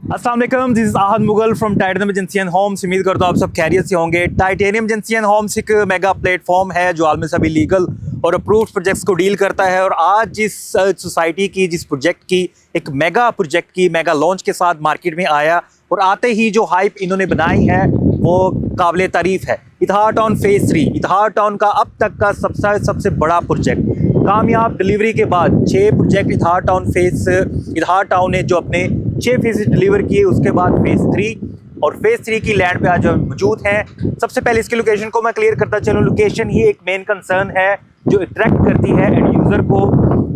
अस्सलाम वालेकुम, this is Ahad Mughal from titanium agency and homes. उम्मीद करता हूँ आप सब खैरियत से होंगे। टाइटेनियम एजेंसी एंड होम्स एक मेगा प्लेटफॉर्म है जो आलमी सभी लीगल और अप्रूव्ड प्रोजेक्ट्स को डील करता है। और आज जिस सोसाइटी की, जिस प्रोजेक्ट की, एक मेगा प्रोजेक्ट की मेगा लॉन्च के साथ मार्केट में आया और आते ही जो हाइप इन्होंने बनाई है वो काबिल तारीफ़ है। इतिहाद टाउन फेज़ 3 इतिहाद टाउन का अब तक का सबसे बड़ा प्रोजेक्ट, कामयाब डिलीवरी के बाद 6 प्रोजेक्ट इतिहाद टाउन ने जो अपने 6 फेज़ डिलीवर किए, उसके बाद फेज़ 3 और फेज़ 3 की लैंड पे आज हम मौजूद हैं। सबसे पहले इसकी लोकेशन को मैं क्लियर करता चलूँ। लोकेशन ही एक मेन कंसर्न है जो अट्रैक्ट करती है एंड यूज़र को,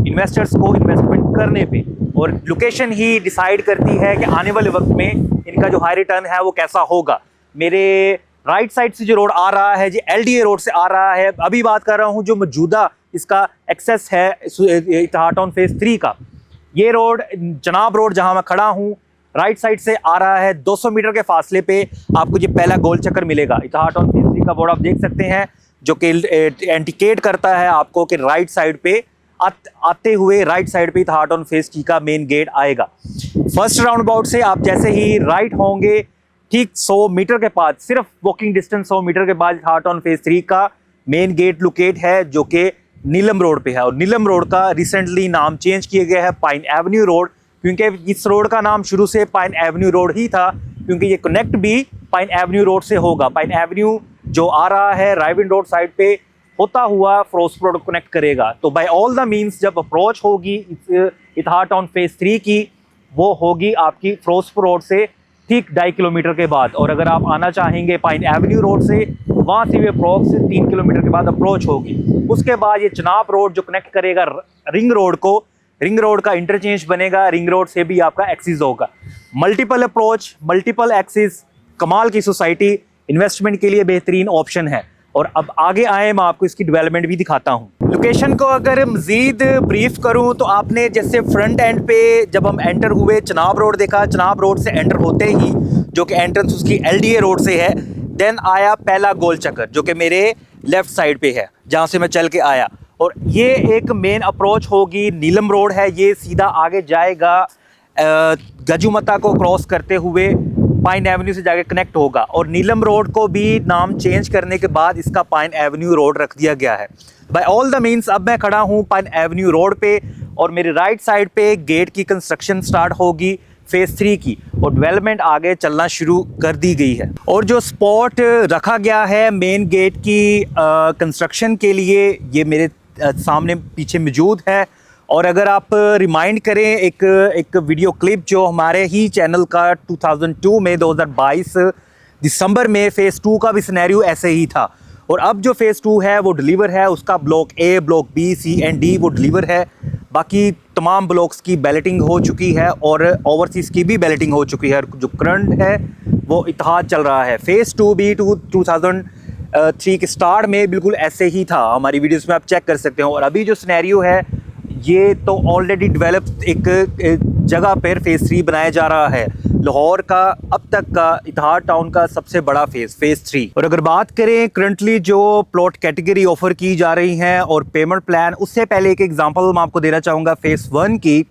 इन्वेस्टर्स को इन्वेस्टमेंट करने पे, और लोकेशन ही डिसाइड करती है कि आने वाले वक्त में इनका जो हाई रिटर्न है वो कैसा होगा। मेरे राइट साइड से जो रोड आ रहा है, जो LDA रोड से आ रहा है, अभी बात कर रहा हूँ जो मौजूदा इसका एक्सेस है इतिहाद टाउन फेज़ 3 का। ये रोड जनाब रोड जहां मैं खड़ा हूं, राइट साइड से आ रहा है। 200 मीटर के फासले पे आपको ये पहला गोल चक्कर मिलेगा। इतिहाद टाउन फेज़ 3 का बोर्ड आप देख सकते हैं जो कि इंडिकेट करता है आपको कि राइट साइड पे आते हुए राइट साइड पे इतिहाद टाउन फेज़ 3 का मेन गेट आएगा। फर्स्ट राउंड अबाउट से आप जैसे ही राइट होंगे, ठीक 100 मीटर के बाद, सिर्फ वॉकिंग डिस्टेंस 100 मीटर के बाद इतिहाद टाउन फेज़ 3 का मेन गेट लोकेट है जो कि नीलम रोड पे है। और नीलम रोड का रिसेंटली नाम चेंज किया गया है पाइन एवेन्यू रोड, क्योंकि इस रोड का नाम शुरू से पाइन एवेन्यू रोड ही था, क्योंकि ये कनेक्ट भी पाइन एवेन्यू रोड से होगा। पाइन एवेन्यू जो आ रहा है राइविन रोड साइड पे होता हुआ फिरोजपुर रोड को कनेक्ट करेगा। तो बाय ऑल द मीन्स जब अप्रोच होगी इतिहाद टाउन फेज़ 3 की, वो होगी आपकी फिरोजपुर रोड से ठीक 2.5 किलोमीटर के बाद। और अगर आप आना चाहेंगे पाइन एवेन्यू रोड से, वहाँ से भी अप्रोच 3 किलोमीटर के बाद अप्रोच होगी। उसके बाद ये चनाब रोड जो कनेक्ट करेगा रिंग रोड को, रिंग रोड का इंटरचेंज बनेगा, रिंग रोड से भी आपका एक्सिस होगा। मल्टीपल अप्रोच, मल्टीपल एक्सिस, कमाल की सोसाइटी, इन्वेस्टमेंट के लिए बेहतरीन ऑप्शन है। और अब आगे आए, मैं आपको इसकी डेवलपमेंट भी दिखाता हूँ। लोकेशन को अगर मज़ीद ब्रीफ करूँ तो आपने जैसे फ्रंट एंड पे जब हम एंटर हुए चनाब रोड देखा, चनाब रोड से एंटर होते ही जो कि एंट्रेंस उसकी LDA रोड से है, देन आया पहला गोल चक्कर जो कि मेरे लेफ़्ट साइड पे है जहाँ से मैं चल के आया। और ये एक मेन अप्रोच होगी, नीलम रोड है, ये सीधा आगे जाएगा गजुमता को क्रॉस करते हुए पाइन एवेन्यू से जाके कनेक्ट होगा। और नीलम रोड को भी नाम चेंज करने के बाद इसका पाइन एवेन्यू रोड रख दिया गया है। बाय ऑल द मीन्स अब मैं खड़ा हूँ पाइन एवेन्यू रोड पे और मेरे राइट साइड पे गेट की कंस्ट्रक्शन स्टार्ट होगी फेज़ 3 की, और डेवलपमेंट आगे चलना शुरू कर दी गई है। और जो स्पॉट रखा गया है मेन गेट की कंस्ट्रक्शन के लिए, ये मेरे सामने पीछे मौजूद है। और अगर आप रिमाइंड करें एक वीडियो क्लिप जो हमारे ही चैनल का 2022 दिसंबर में फ़ेज़ 2 का भी सिनेरियो ऐसे ही था। और अब जो फ़ेज़ 2 है वो डिलीवर है, उसका block A, block B, C and D वो डिलीवर है। बाकी तमाम ब्लॉक्स की बैलेटिंग हो चुकी है और ओवरसीज़ की भी बैलेटिंग हो चुकी है। जो करंट है वो इतिहाद चल रहा है। फ़ेज़ 2 भी 2003 के स्टार्ट में बिल्कुल ऐसे ही था, हमारी वीडियोस में आप चेक कर सकते हो। और अभी जो सिनेरियो है ये तो ऑलरेडी डेवलप एक जगह पर फ़ेज़ 3 बनाया जा रहा है। लाहौर का अब तक का इतिहाद टाउन का सबसे बड़ा फ़ेज़ 3। और अगर बात करें करंटली जो प्लॉट कैटेगरी ऑफ़र की जा रही हैं और पेमेंट प्लान, उससे पहले एक एग्जांपल मैं आपको देना चाहूँगा फ़ेज़ 1 की।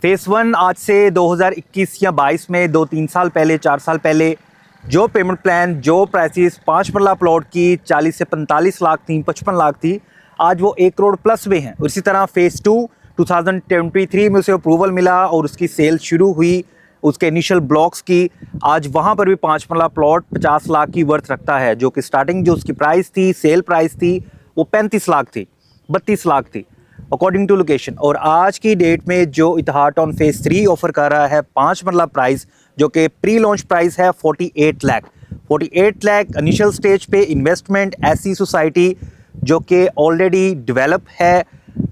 फ़ेज़ 1 आज से 2021 या 22 में 2-3 साल पहले, 4 साल पहले जो पेमेंट प्लान, जो प्राइसेस 5 मरला प्लॉट की 40 से 45 लाख थी, 55 लाख थी, आज वो 1 करोड़ प्लस में है। इसी तरह फ़ेज़ 2 2023 में उसे अप्रूवल मिला और उसकी सेल शुरू हुई उसके इनिशियल ब्लॉक्स की। आज वहाँ पर भी 5 मरला प्लॉट 50 लाख की वर्थ रखता है, जो कि स्टार्टिंग जो उसकी प्राइस थी, सेल प्राइस थी, वो 35 लाख थी, 32 लाख थी अकॉर्डिंग टू लोकेशन। और आज की डेट में जो इतिहाद टाउन फेज़ 3 ऑफर कर रहा है 5 मरला प्राइस, जो कि प्री लॉन्च प्राइस है 48 लाख। 48 लाख इनिशियल स्टेज पे इन्वेस्टमेंट, ऐसी सोसाइटी जो कि ऑलरेडी डेवलप है,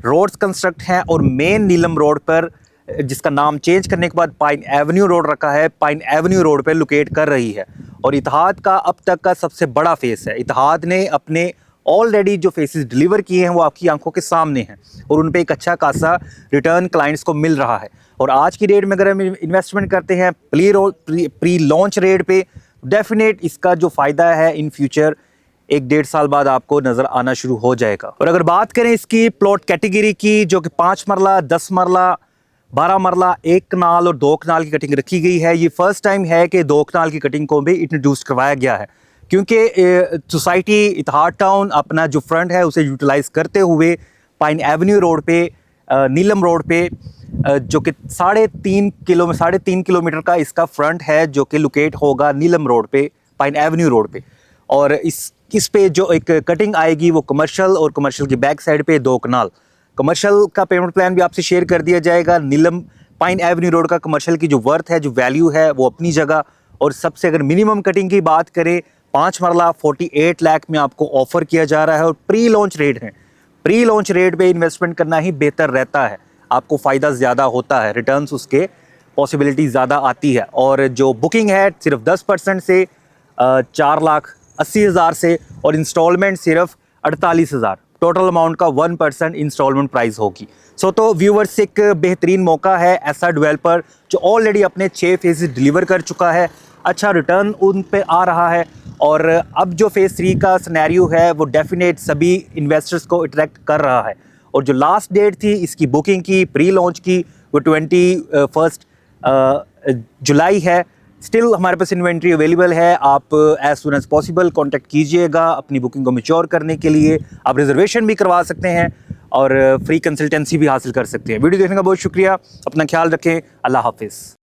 रोड्स कंस्ट्रक्ट हैं और मेन नीलम रोड पर, जिसका नाम चेंज करने के बाद पाइन एवेन्यू रोड रखा है, पाइन एवेन्यू रोड पे लोकेट कर रही है। और इतिहाद का अब तक का सबसे बड़ा फेस है। इतिहाद ने अपने ऑलरेडी जो फेसेस डिलीवर किए हैं वो आपकी आंखों के सामने हैं और उन पे एक अच्छा खासा रिटर्न क्लाइंट्स को मिल रहा है। और आज की डेट में अगर हम इन्वेस्टमेंट करते हैं प्री लॉन्च रेट पे, डेफिनेट इसका जो फ़ायदा है इन फ्यूचर 1-1.5 साल बाद आपको नज़र आना शुरू हो जाएगा। और अगर बात करें इसकी प्लॉट कैटेगरी की, जो कि 5 मरला, 10 मरला, 12 मरला 1 कनाल और 2 कनाल की कटिंग रखी गई है। ये फर्स्ट टाइम है कि 2 कनाल की कटिंग को भी इंट्रोड्यूस करवाया गया है, क्योंकि सोसाइटी इतिहाद टाउन अपना जो फ्रंट है उसे यूटिलाइज़ करते हुए पाइन एवेन्यू रोड पे, नीलम रोड पे, जो कि 3.5 किलोमीटर का इसका फ्रंट है, जो कि लोकेट होगा नीलम रोड पे, पाइन एवेन्यू रोड पे। और इस पे जो एक कटिंग आएगी वो कमर्शियल, और कमर्शियल की बैक साइड पे 2 कनाल। कमर्शियल का पेमेंट प्लान भी आपसे शेयर कर दिया जाएगा। नीलम पाइन एवेन्यू रोड का कमर्शियल की जो वर्थ है, जो वैल्यू है, वो अपनी जगह। और सबसे अगर मिनिमम कटिंग की बात करें, 5 मरला 48 लाख में आपको ऑफर किया जा रहा है और प्री लॉन्च रेट है। प्री लॉन्च रेट पे इन्वेस्टमेंट करना ही बेहतर रहता है, आपको फ़ायदा ज़्यादा होता है, रिटर्न्स उसके पॉसिबिलिटी ज़्यादा आती है। और जो बुकिंग है सिर्फ 10% से 4,80,000 से, और इंस्टॉलमेंट सिर्फ 48,000, टोटल अमाउंट का 1% इंस्टॉलमेंट प्राइस होगी। तो व्यूवर्स, एक बेहतरीन मौका है ऐसा डेवलपर जो ऑलरेडी अपने 6 फेजेस डिलीवर कर चुका है, अच्छा रिटर्न उन पे आ रहा है। और अब जो फेज़ 3 का सिनेरियो है वो डेफिनेट सभी इन्वेस्टर्स को अट्रैक्ट कर रहा है। और जो लास्ट डेट थी इसकी बुकिंग की, प्री लॉन्च की, वो 21 जुलाई है। स्टिल हमारे पास इन्वेंट्री अवेलेबल है। आप as soon as possible contact कीजिएगा अपनी बुकिंग को मैच्योर करने के लिए। आप रिजर्वेशन भी करवा सकते हैं और फ्री कंसल्टेंसी भी हासिल कर सकते हैं। वीडियो देखने का बहुत शुक्रिया, अपना ख्याल रखें, अल्लाह हाफिज़।